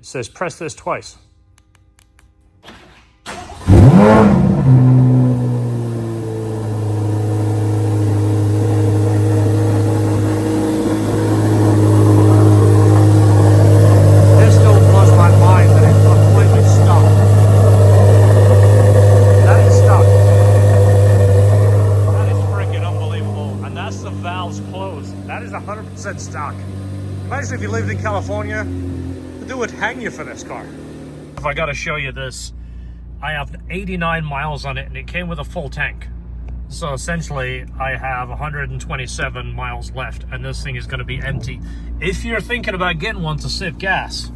says press this twice. That is 100% stock. Imagine if you lived in California, they would hang you for this car. If I gotta show you this, I have 89 miles on it and it came with a full tank. So essentially I have 127 miles left and this thing is gonna be empty. If you're thinking about getting one to sip gas,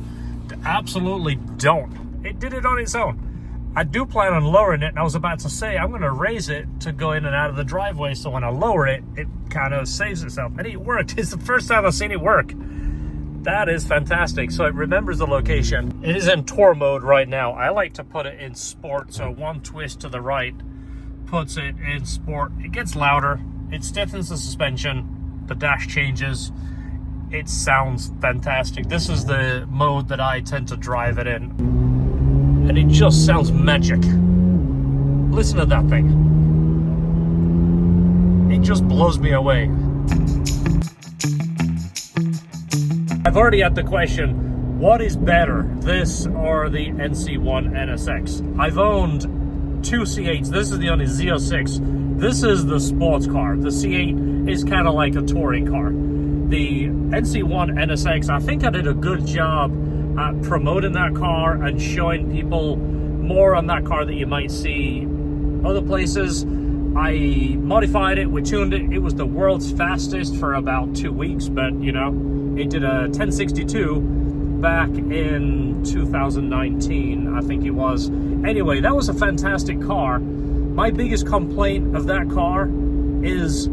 absolutely don't. It did it on its own. I do plan on lowering it, and I was about to say I'm going to raise it to go in and out of the driveway, so when I lower it, it kind of saves itself. And it worked. It's the first time I've seen it work. That is fantastic. So it remembers the location. It is in tour mode right now. I like to put it in sport, so one twist to the right puts it in sport. It gets louder. It stiffens the suspension. The dash changes. It sounds fantastic. This is the mode that I tend to drive it in. And it just sounds magic. Listen to that thing. It just blows me away. I've already had the question, what is better, this or the NC1 NSX? I've owned two C8s. This is the only Z06. This is the sports car. The C8 is kind of like a touring car. The NC1 NSX, I think I did a good job at promoting that car and showing people more on that car that you might see other places. I modified it, we tuned it. It was the world's fastest for about 2 weeks, but you know, it did a 1062 back in 2019, I think it was. Anyway, that was a fantastic car. My biggest complaint of that car is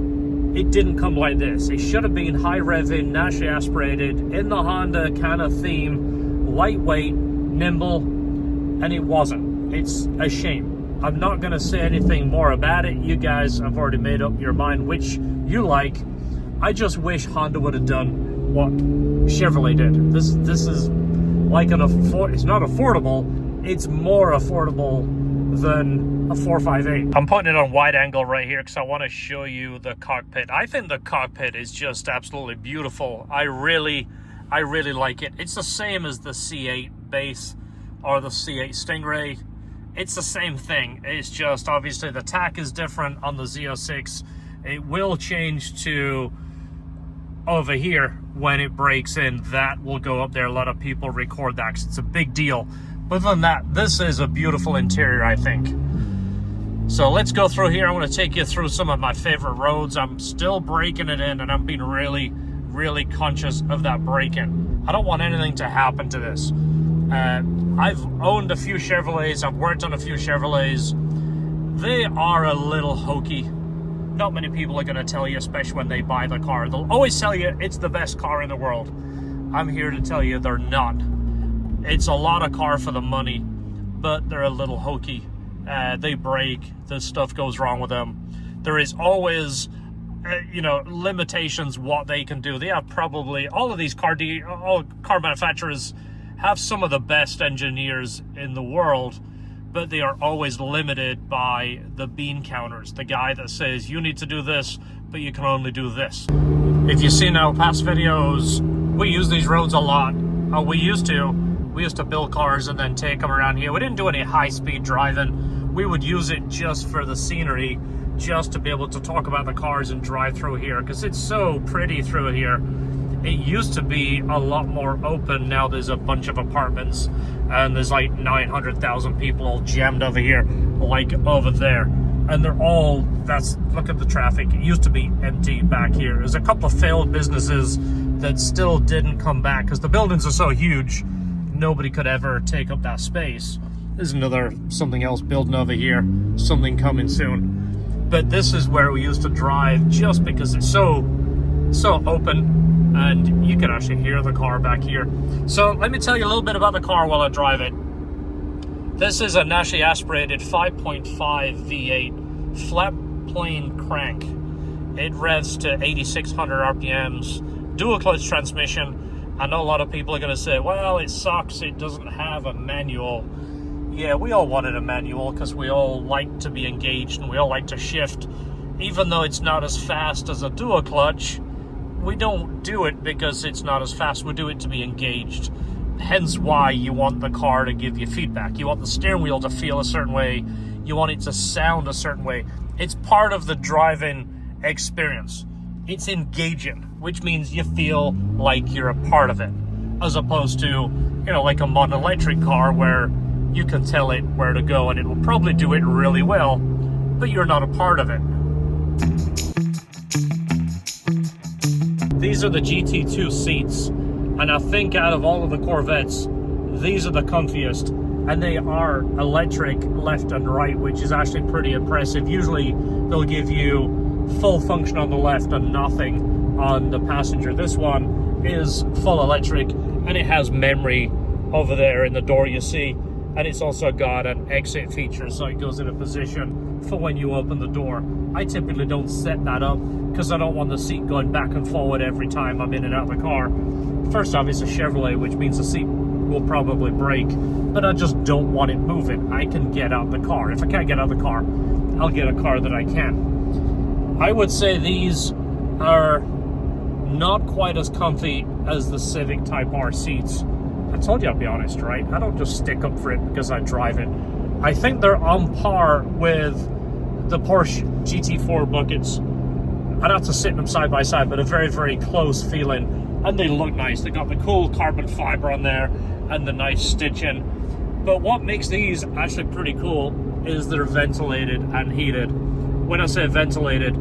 it didn't come like this. It should have been high revving, naturally aspirated, in the Honda kind of theme, lightweight, nimble, and it wasn't. It's a shame. I'm not going to say anything more about it. You guys have already made up your mind which you like. I just wish Honda would have done what Chevrolet did. This is like it's not affordable, it's more affordable than a 458. I'm putting it on wide angle right here because I want to show you the cockpit. I think the cockpit is just absolutely beautiful. I really like it. It's the same as the C8 base or the C8 Stingray. It's the same thing. It's just obviously the tack is different on the Z06. It will change to over here when it breaks in. That will go up there. A lot of people record that because it's a big deal. But other than that, this is a beautiful interior, I think. So let's go through here. I'm going to take you through some of my favorite roads. I'm still breaking it in and I'm being really conscious of that braking. I don't want anything to happen to this. I've owned a few Chevrolets. I've worked on a few Chevrolets. They are a little hokey. Not many people are going to tell you, especially when they buy the car. They'll always tell you it's the best car in the world. I'm here to tell you they're not. It's a lot of car for the money, but they're a little hokey. They break. This stuff goes wrong with them. There is always limitations what they can do. They have probably all of these car manufacturers have some of the best engineers in the world, but they are always limited by the bean counters, the guy that says you need to do this but you can only do this. If you've seen our past videos, we use these roads a lot. We used to build cars and then take them around here. We didn't do any high-speed driving. We would use it just for the scenery, just to be able to talk about the cars and drive through here because it's so pretty through here. It used to be a lot more open. Now there's a bunch of apartments and there's like 900,000 people all jammed over here, like over there. And they're all, look at the traffic. It used to be empty back here. There's a couple of failed businesses that still didn't come back because the buildings are so huge, nobody could ever take up that space. There's something else building over here, something coming soon. But this is where we used to drive just because it's so open and you can actually hear the car back here. So let me tell you a little bit about the car while I drive it. This is a naturally aspirated 5.5 V8 flat plane crank. It revs to 8,600 RPMs, dual clutch transmission, I know a lot of people are going to say, well, it sucks, it doesn't have a manual. Yeah, we all wanted a manual because we all like to be engaged and we all like to shift. Even though it's not as fast as a dual clutch, we don't do it because it's not as fast. We do it to be engaged. Hence why you want the car to give you feedback. You want the steering wheel to feel a certain way. You want it to sound a certain way. It's part of the driving experience. It's engaging, which means you feel like you're a part of it, as opposed to, you know, like a modern electric car where you can tell it where to go and it will probably do it really well, but you're not a part of it. These are the GT2 seats, and I think out of all of the Corvettes, these are the comfiest, and they are electric left and right, which is actually pretty impressive. Usually they'll give you full function on the left and nothing on the passenger. This one is full electric, and it has memory over there in the door, you see, and it's also got an exit feature, so it goes in a position for when you open the door. I typically don't set that up because I don't want the seat going back and forward every time I'm in and out of the car. First off, it's a Chevrolet, which means the seat will probably break, but I just don't want it moving. I can get out the car. If I can't get out the car, I'll get a car that I can. I would say these are not quite as comfy as the Civic Type R seats. I told you I'd be honest, right? I don't just stick up for it because I drive it. I think they're on par with the Porsche GT4 buckets. I'd have to sit them side by side, but a very, very close feeling. And they look nice. They got the cool carbon fiber on there and the nice stitching. But what makes these actually pretty cool is they're ventilated and heated. When I say ventilated,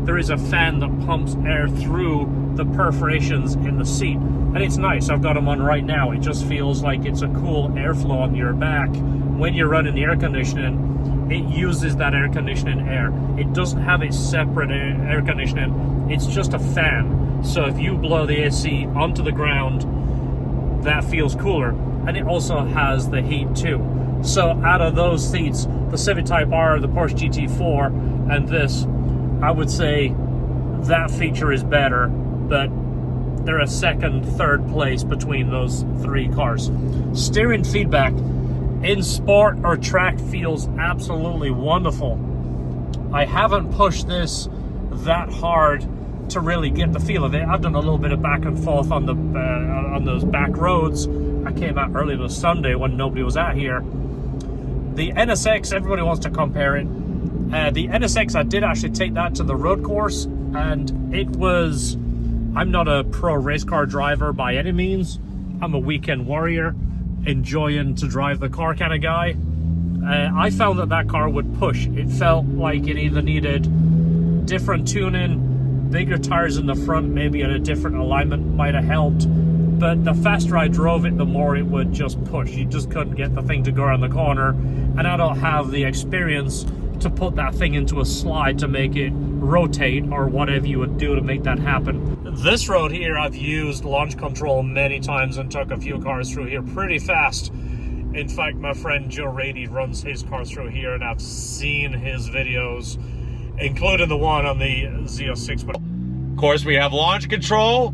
there is a fan that pumps air through the perforations in the seat. And it's nice. I've got them on right now. It just feels like it's a cool airflow on your back. When you're running the air conditioning, it uses that air conditioning air. It doesn't have its separate air conditioning. It's just a fan. So if you blow the AC onto the ground, that feels cooler. And it also has the heat too. So out of those seats, the Civic Type R, the Porsche GT4, and this, I would say that feature is better, but they're a second, third place between those three cars. Steering feedback in sport or track feels absolutely wonderful. I haven't pushed this that hard to really get the feel of it. I've done a little bit of back and forth on the on those back roads. I came out early on Sunday when nobody was out here. The NSX, everybody wants to compare it. The NSX, I did actually take that to the road course, and it was, I'm not a pro race car driver by any means. I'm a weekend warrior, enjoying to drive the car kind of guy. I found that car would push. It felt like it either needed different tuning, bigger tires in the front, maybe at a different alignment might have helped. But the faster I drove it, the more it would just push. You just couldn't get the thing to go around the corner. And I don't have the experience to put that thing into a slide to make it rotate or whatever you would do to make that happen. This road here, I've used launch control many times and took a few cars through here pretty fast. In fact, my friend Joe Rady runs his car through here, and I've seen his videos, including the one on the Z06. Of course, we have launch control.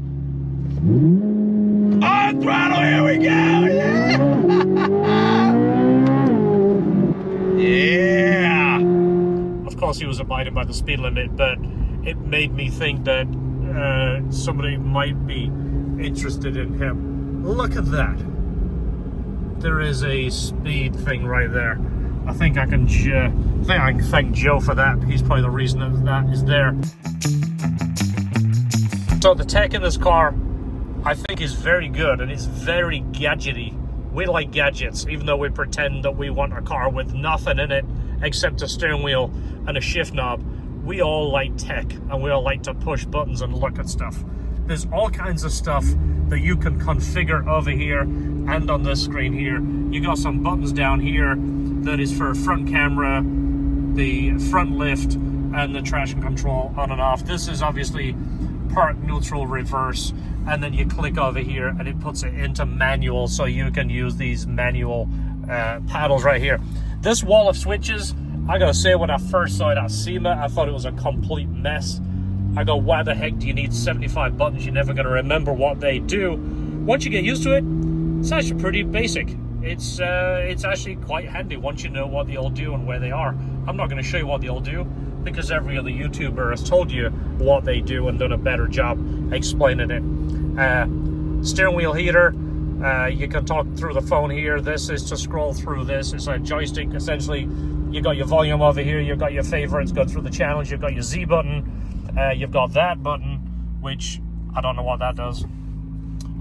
On throttle, here we go! Yeah! Yeah! Of course, he was abiding by the speed limit, but it made me think that somebody might be interested in him. Look at that. There is a speed thing right there. I think I can thank Joe for that. He's probably the reason that is there. So the tech in this car, I think, is very good, and it's very gadgety. We like gadgets, even though we pretend that we want a car with nothing in it except a steering wheel and a shift knob. We all like tech, and we all like to push buttons and look at stuff. There's all kinds of stuff that you can configure over here and on this screen here. You got some buttons down here that is for front camera, the front lift, and the traction control on and off. This is obviously park, neutral, reverse, and then you click over here and it puts it into manual, so you can use these manual paddles right here. This wall of switches, I gotta say, when I first saw it at SEMA, I thought it was a complete mess. I go, why the heck do you need 75 buttons? You're never gonna remember what they do. Once you get used to it, it's actually pretty basic. It's actually quite handy once you know what they all do and where they are. I'm not going to show you what they all do because every other YouTuber has told you what they do and done a better job explaining it. Steering wheel heater, you can talk through the phone here. This is to scroll through this. It's a joystick. Essentially, you got your volume over here, you've got your favorites, go through the channels, you've got your Z button, you've got that button, which I don't know what that does.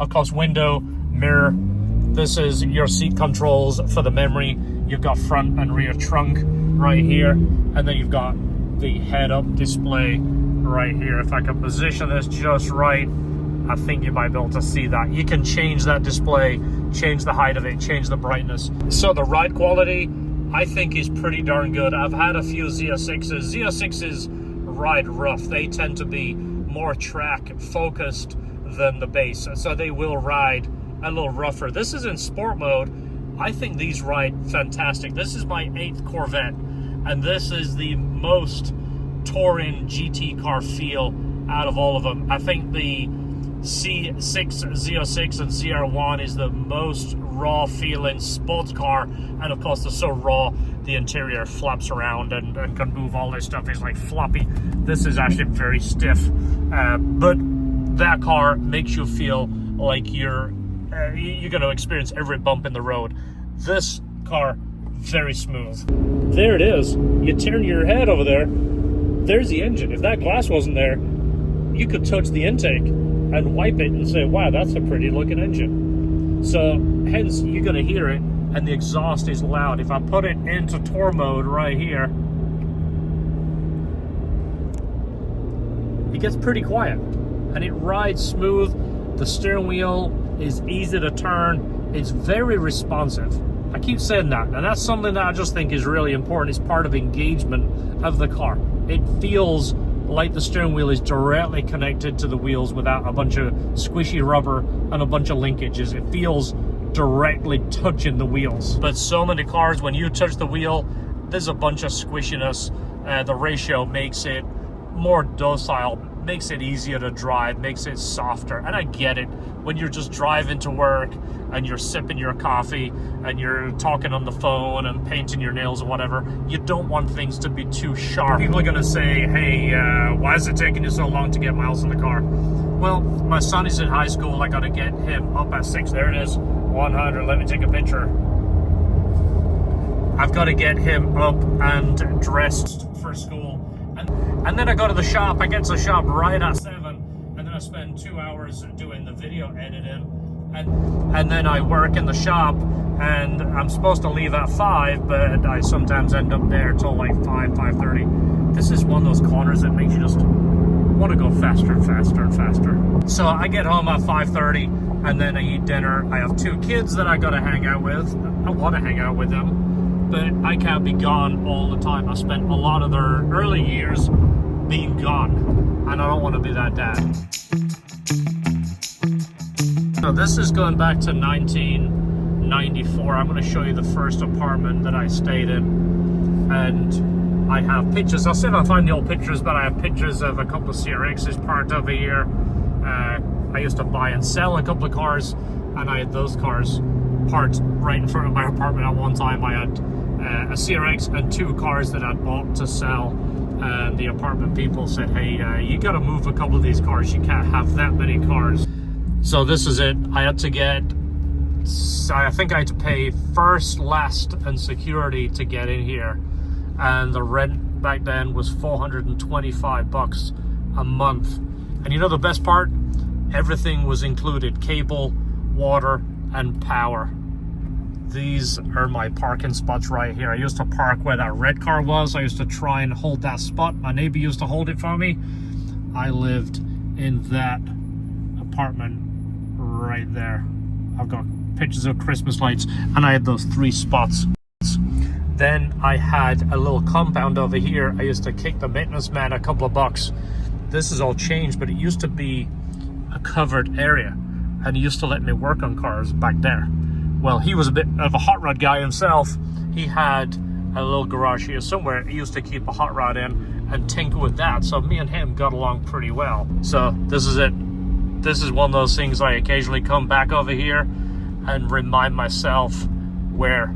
Of course, window, mirror. This is your seat controls for the memory. You've got front and rear trunk right here, and then you've got the head-up display right here. If I can position this just right, I think you might be able to see that. You can change that display, change the height of it, change the brightness. So the ride quality, I think, is pretty darn good. I've had a few Z06s. Z06s ride rough. They tend to be more track focused than the base, so they will ride a little rougher. This is in sport mode. I think these ride fantastic. This is my 8th Corvette, and this is the most touring GT car feel out of all of them. I think the C8 Z06 and ZR1 is the most raw feeling sports car, and of course they're so raw the interior flaps around and can move. All this stuff is like floppy. This is actually very stiff, but that car makes you feel like you're going to experience every bump in the road. This car, very smooth. There it is. You turn your head over there, there's the engine. If that glass wasn't there, you could touch the intake and wipe it and say, wow, that's a pretty looking engine. So hence you're going to hear it, and the exhaust is loud. If I put it into tour mode right here, it gets pretty quiet and it rides smooth. The steering wheel is easy to turn. It's very responsive. I keep saying that, and that's something that I just think is really important. It's part of engagement of the car. It feels like the steering wheel is directly connected to the wheels without a bunch of squishy rubber and a bunch of linkages. It feels directly touching the wheels. But so many cars, when you touch the wheel, there's a bunch of squishiness. The ratio makes it more docile, makes it easier to drive, makes it softer. And I get it. When you're just driving to work and you're sipping your coffee and you're talking on the phone and painting your nails or whatever, you don't want things to be too sharp. People are gonna say, hey, why is it taking you so long to get miles in the car? Well, my son is in high school. I gotta get him up at 6. There it is, 100. Let me take a picture. I've got to get him up and dressed for school. And then I go to the shop. I get to the shop right at 7, and then I spend 2 hours doing the video editing, and then I work in the shop, and I'm supposed to leave at 5, but I sometimes end up there till like 5:30. This is one of those corners that makes you just want to go faster and faster and faster. So I get home at 5:30, and then I eat dinner. I have 2 kids that I gotta hang out with. I want to hang out with them, but I can't be gone all the time. I spent a lot of their early years being gone, and I don't want to be that dad. So this is going back to 1994. I'm going to show you the first apartment that I stayed in, and I have pictures. I'll see if I find the old pictures, but I have pictures of a couple of CRXs parked over here. I used to buy and sell a couple of cars, and I had those cars parked right in front of my apartment at one time. I had a CRX and 2 cars that I'd bought to sell, and the apartment people said, hey, you got to move a couple of these cars. You can't have that many cars. So this is it. I had to get, I think I had to pay first, last, and security to get in here, and the rent back then was $425 a month. And you know the best part? Everything was included: cable, water, and power. These are my parking spots right here. I used to park where that red car was. I used to try and hold that spot. My neighbor used to hold it for me. I lived in that apartment right there. I've got pictures of Christmas lights, and I had those 3 spots. Then I had a little compound over here. I used to kick the maintenance man a couple of bucks. This is all changed, but it used to be a covered area, and he used to let me work on cars back there. Well, he was a bit of a hot rod guy himself. He had a little garage here somewhere. He used to keep a hot rod in and tinker with that. So me and him got along pretty well. So this is it. this is one of those things I occasionally come back over here and remind myself where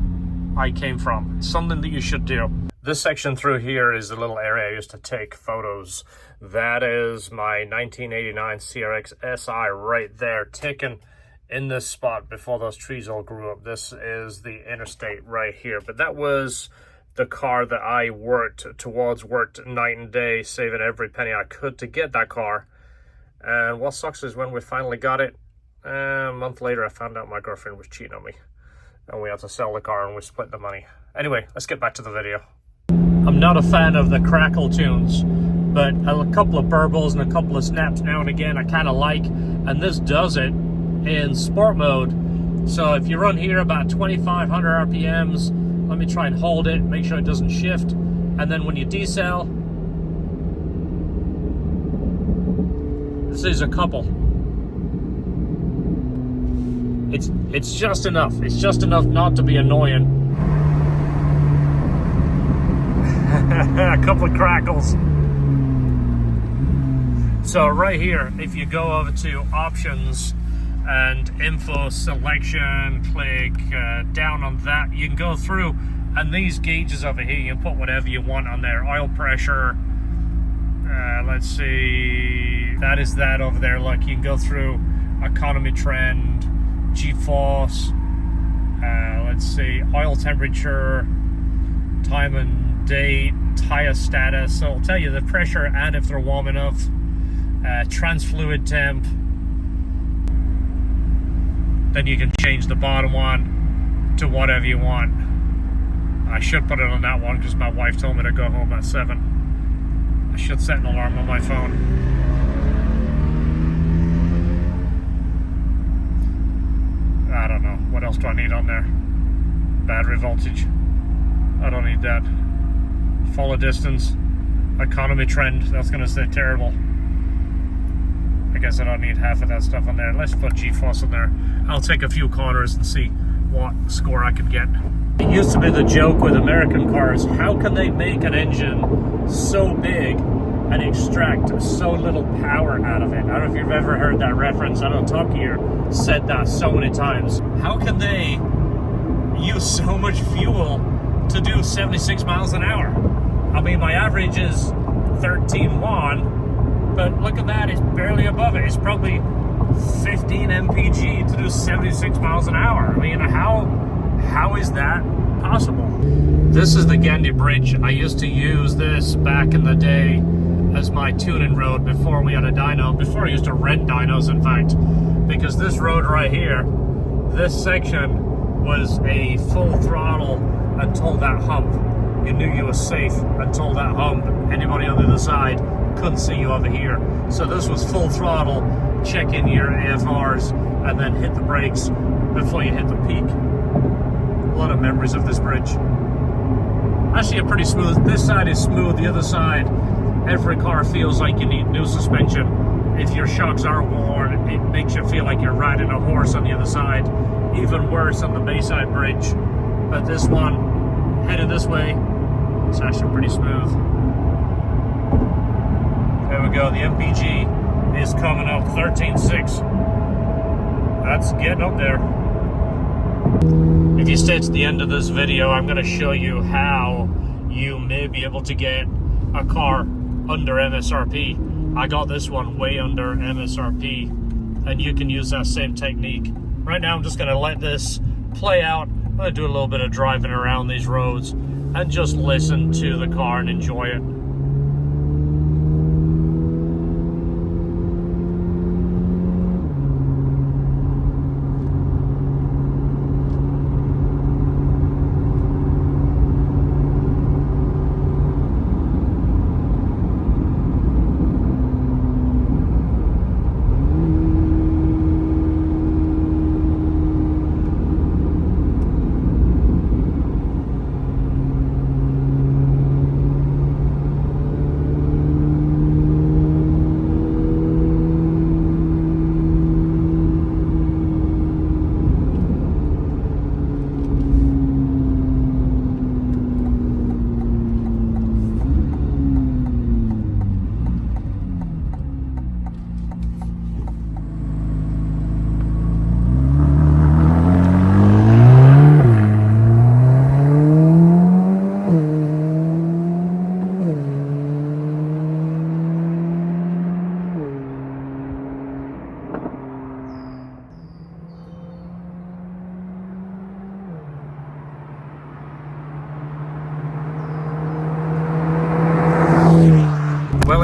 I came from. It's something that you should do. This section through here is the little area I used to take photos. That is my 1989 CRX SI right there, taken in this spot before those trees all grew up. This is the interstate right here. But that was the car that I worked night and day, saving every penny I could to get that car. And what sucks is when we finally got it, a month later I found out my girlfriend was cheating on me. And we had to sell the car and we split the money. Anyway, let's get back to the video. I'm not a fan of the crackle tunes, but a couple of burbles and a couple of snaps now and again I kind of like. And this does it in sport mode. So if you run here about 2,500 RPMs, let me try and hold it, make sure it doesn't shift. And then when you decel, this is a couple. It's just enough. It's just enough not to be annoying. A couple of crackles. So right here, if you go over to options and info selection, click down on that, you can go through, and these gauges over here, you can put whatever you want on there. Oil pressure, let's see, that is that over there. Like, you can go through economy trend, G-force, let's see, oil temperature, time and date, tire status, so it'll tell you the pressure and if they're warm enough, trans fluid temp. Then you can change the bottom one to whatever you want. I should put it on that one because my wife told me to go home at 7. I should set an alarm on my phone. I don't know. What else do I need on there? Battery voltage. I don't need that. Follow distance. Economy trend. That's going to stay terrible. I guess I don't need half of that stuff on there. Let's put G-force in there. I'll take a few corners and see what score I can get. It used to be the joke with American cars. How can they make an engine so big and extract so little power out of it? I don't know if you've ever heard that reference. I know Tuck here said that so many times. How can they use so much fuel to do 76 miles an hour? I mean, my average is 13.1, but look at that, it's barely above it. It's probably 15 mpg to do 76 miles an hour. I mean, how is that possible? This is the Gandy Bridge. I used to use this back in the day as my tuning road before we had a dyno, before I used to rent dynos, in fact, because this road right here, this section was a full throttle until that hump. You knew you were safe until that hump. Anybody on the other side couldn't see you over here. So this was full throttle, check in your AFRs, and then hit the brakes before you hit the peak. A lot of memories of this bridge. Actually, a pretty smooth. This side is smooth, the other side, every car feels like you need new suspension. If your shocks are worn, it makes you feel like you're riding a horse on the other side. Even worse on the Bayside Bridge. But this one, headed this way, it's actually pretty smooth. There we go, the MPG is coming up, 13.6. That's getting up there. If you stay to the end of this video, I'm going to show you how you may be able to get a car under MSRP. I got this one way under MSRP, and you can use that same technique. Right now I'm just going to let this play out. I'm going to do a little bit of driving around these roads and just listen to the car and enjoy it.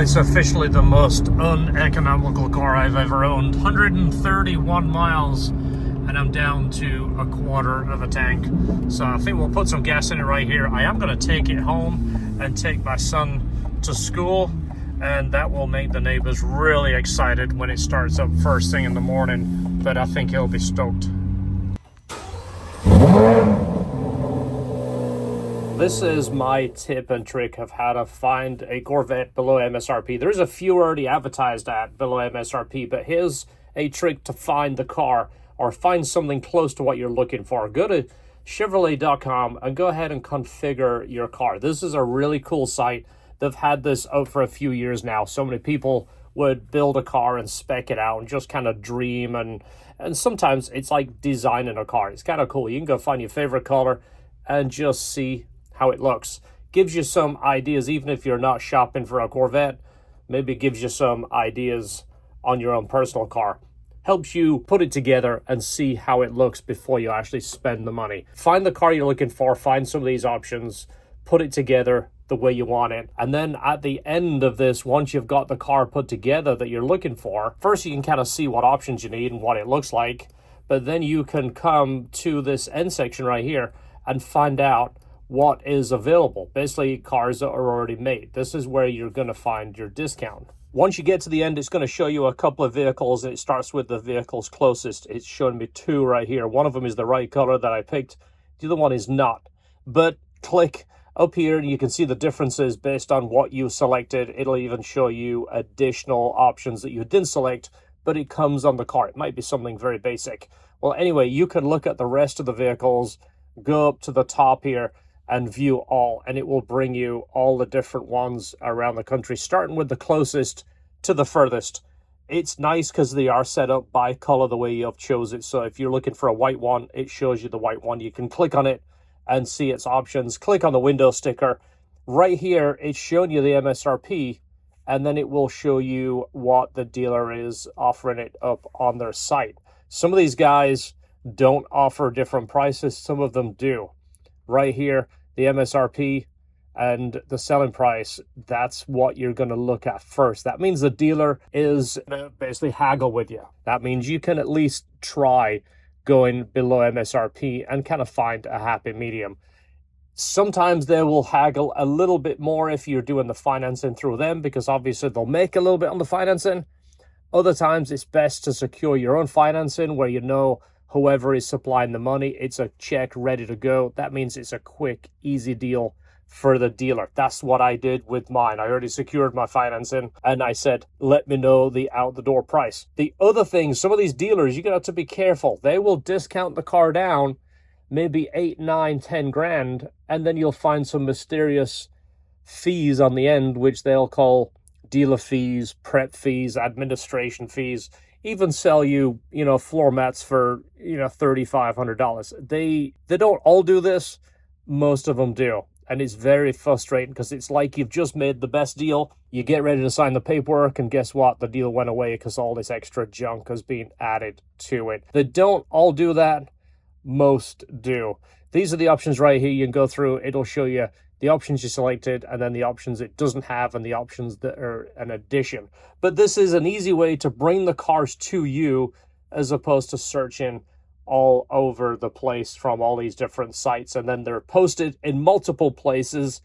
it's officially the most uneconomical car I've ever owned. 131 miles, and I'm down to a quarter of a tank. So I think we'll put some gas in it right here. I am going to take it home and take my son to school, and that will make the neighbors really excited when it starts up first thing in the morning. But I think he'll be stoked. This is my tip and trick of how to find a Corvette below MSRP. There's a few already advertised at below MSRP, but here's a trick to find the car or find something close to what you're looking for. Go to Chevrolet.com and go ahead and configure your car. This is a really cool site. They've had this out for a few years now. So many people would build a car and spec it out and just kind of dream, and sometimes it's like designing a car. It's kind of cool. You can go find your favorite color and just see how it looks. Gives you some ideas, even if you're not shopping for a Corvette. Maybe gives you some ideas on your own personal car. Helps you put it together and see how it looks before you actually spend the money. Find the car you're looking for, find some of these options, put it together the way you want it. And then at the end of this, once you've got the car put together that you're looking for, first you can kind of see what options you need and what it looks like. But then you can come to this end section right here and find out what is available. Basically, cars that are already made. This is where you're going to find your discount. Once you get to the end, it's going to show you a couple of vehicles. It starts with the vehicles closest. It's showing me two right here. One of them is the right color that I picked. The other one is not. But click up here and you can see the differences based on what you selected. It'll even show you additional options that you didn't select, but it comes on the car. It might be something very basic. Well, anyway, you can look at the rest of the vehicles, go up to the top here, and view all, and it will bring you all the different ones around the country, starting with the closest to the furthest. It's nice because they are set up by color the way you've chose it. So if you're looking for a white one, it shows you the white one. You can click on it and see its options. Click on the window sticker. Right here, it's showing you the MSRP, and then it will show you what the dealer is offering it up on their site. Some of these guys don't offer different prices. Some of them do. Right here, the MSRP and the selling price, that's what you're going to look at first. That means the dealer is basically haggle with you. That means you can at least try going below MSRP and kind of find a happy medium. Sometimes they will haggle a little bit more if you're doing the financing through them, because obviously they'll make a little bit on the financing. Other times it's best to secure your own financing where you know whoever is supplying the money, it's a check ready to go. That means it's a quick, easy deal for the dealer. That's what I did with mine. I already secured my financing and I said, let me know the out the door price. The other thing, some of these dealers, you're gonna have to be careful. They will discount the car down maybe 8, 9, 10 grand, and then you'll find some mysterious fees on the end, which they'll call dealer fees, prep fees, administration fees. Even sell you, floor mats for, $3,500. They don't all do this. Most of them do. And it's very frustrating because it's like you've just made the best deal. You get ready to sign the paperwork and guess what? The deal went away because all this extra junk has been added to it. They don't all do that. Most do. These are the options right here. You can go through. It'll show you the options you selected, and then the options it doesn't have, and the options that are an addition. But this is an easy way to bring the cars to you as opposed to searching all over the place from all these different sites, and then they're posted in multiple places.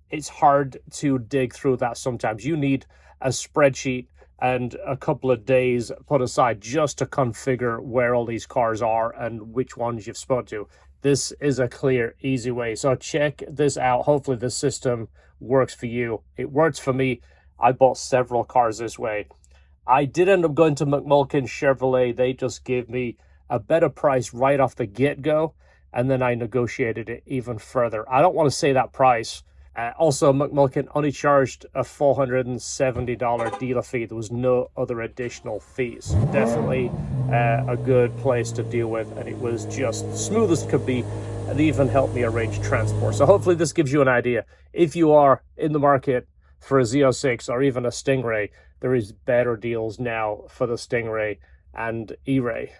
It's hard to dig through that sometimes. You need a spreadsheet and a couple of days put aside just to configure where all these cars are and which ones you've spoken to. This is a clear, easy way. So check this out. Hopefully this system works for you. It works for me. I bought several cars this way. I did end up going to McMulkin Chevrolet. They just gave me a better price right off the get-go, and then I negotiated it even further. I don't want to say that price. Also, McMulkin only charged a $470 dealer fee. There was no other additional fees. Definitely a good place to deal with, and it was just smooth as could be, and even helped me arrange transport. So hopefully this gives you an idea. If you are in the market for a Z06 or even a Stingray, there is better deals now for the Stingray and E-Ray.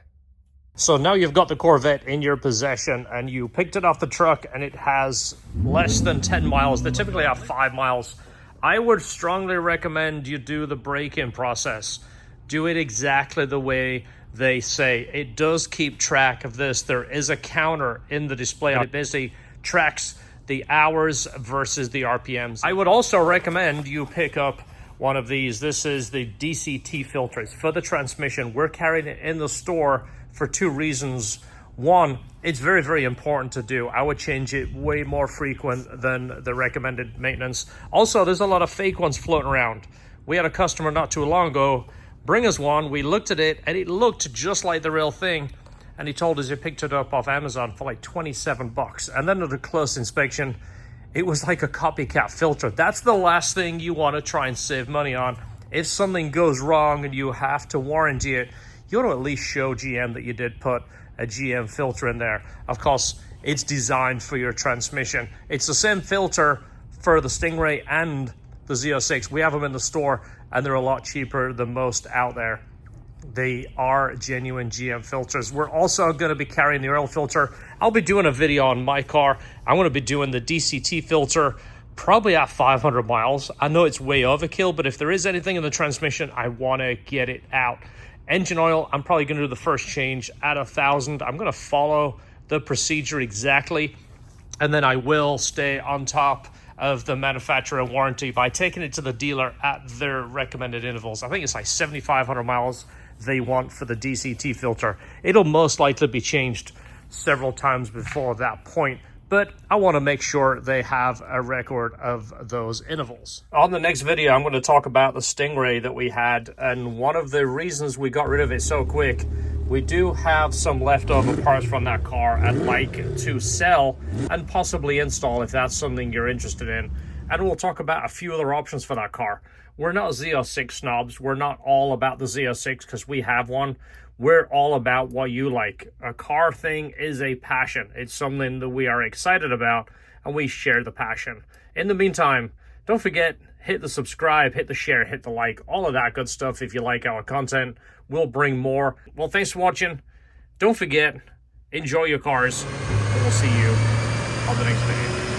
So now you've got the Corvette in your possession and you picked it off the truck and it has less than 10 miles. They typically have 5 miles I would strongly recommend you do the break-in process. Do it exactly the way they say. It does keep track of this. There is a counter in the display. It basically tracks the hours versus the RPMs. I would also recommend you pick up one of these. This is the DCT filters for the transmission. We're carrying it in the store for two reasons. One, it's very, very important to do. I would change it way more frequent than the recommended maintenance. Also, there's a lot of fake ones floating around. We had a customer not too long ago bring us one. We looked at it and it looked just like the real thing. And he told us he picked it up off Amazon for like 27 bucks. And then at a close inspection, it was like a copycat filter. That's the last thing you want to try and save money on. If something goes wrong and you have to warranty it, you want to at least show GM that you did put a GM filter in there. Of course, it's designed for your transmission. It's the same filter for the Stingray and the Z06. We have them in the store and they're a lot cheaper than most out there. They are genuine GM filters. We're also going to be carrying the oil filter. I'll be doing a video on my car. I'm going to be doing the DCT filter probably at 500 miles. I know it's way overkill, but if there is anything in the transmission, I want to get it out. Engine oil, I'm probably going to do the first change at 1,000. I'm going to follow the procedure exactly, and then I will stay on top of the manufacturer warranty by taking it to the dealer at their recommended intervals. I think it's like 7,500 miles they want for the DCT filter. It'll most likely be changed several times before that point, but I want to make sure they have a record of those intervals. On the next video, I'm going to talk about the Stingray that we had, and one of the reasons we got rid of it so quick. We do have some leftover parts from that car I'd like to sell and possibly install if that's something you're interested in. And we'll talk about a few other options for that car. We're not Z06 snobs. We're not all about the Z06 because we have one. We're all about what you like. A car thing is a passion. It's something that we are excited about and we share the passion. In the meantime, don't forget, hit the subscribe, hit the share, hit the like, all of that good stuff if you like our content. We'll bring more. Well, thanks for watching. Don't forget, enjoy your cars, and we'll see you on the next video.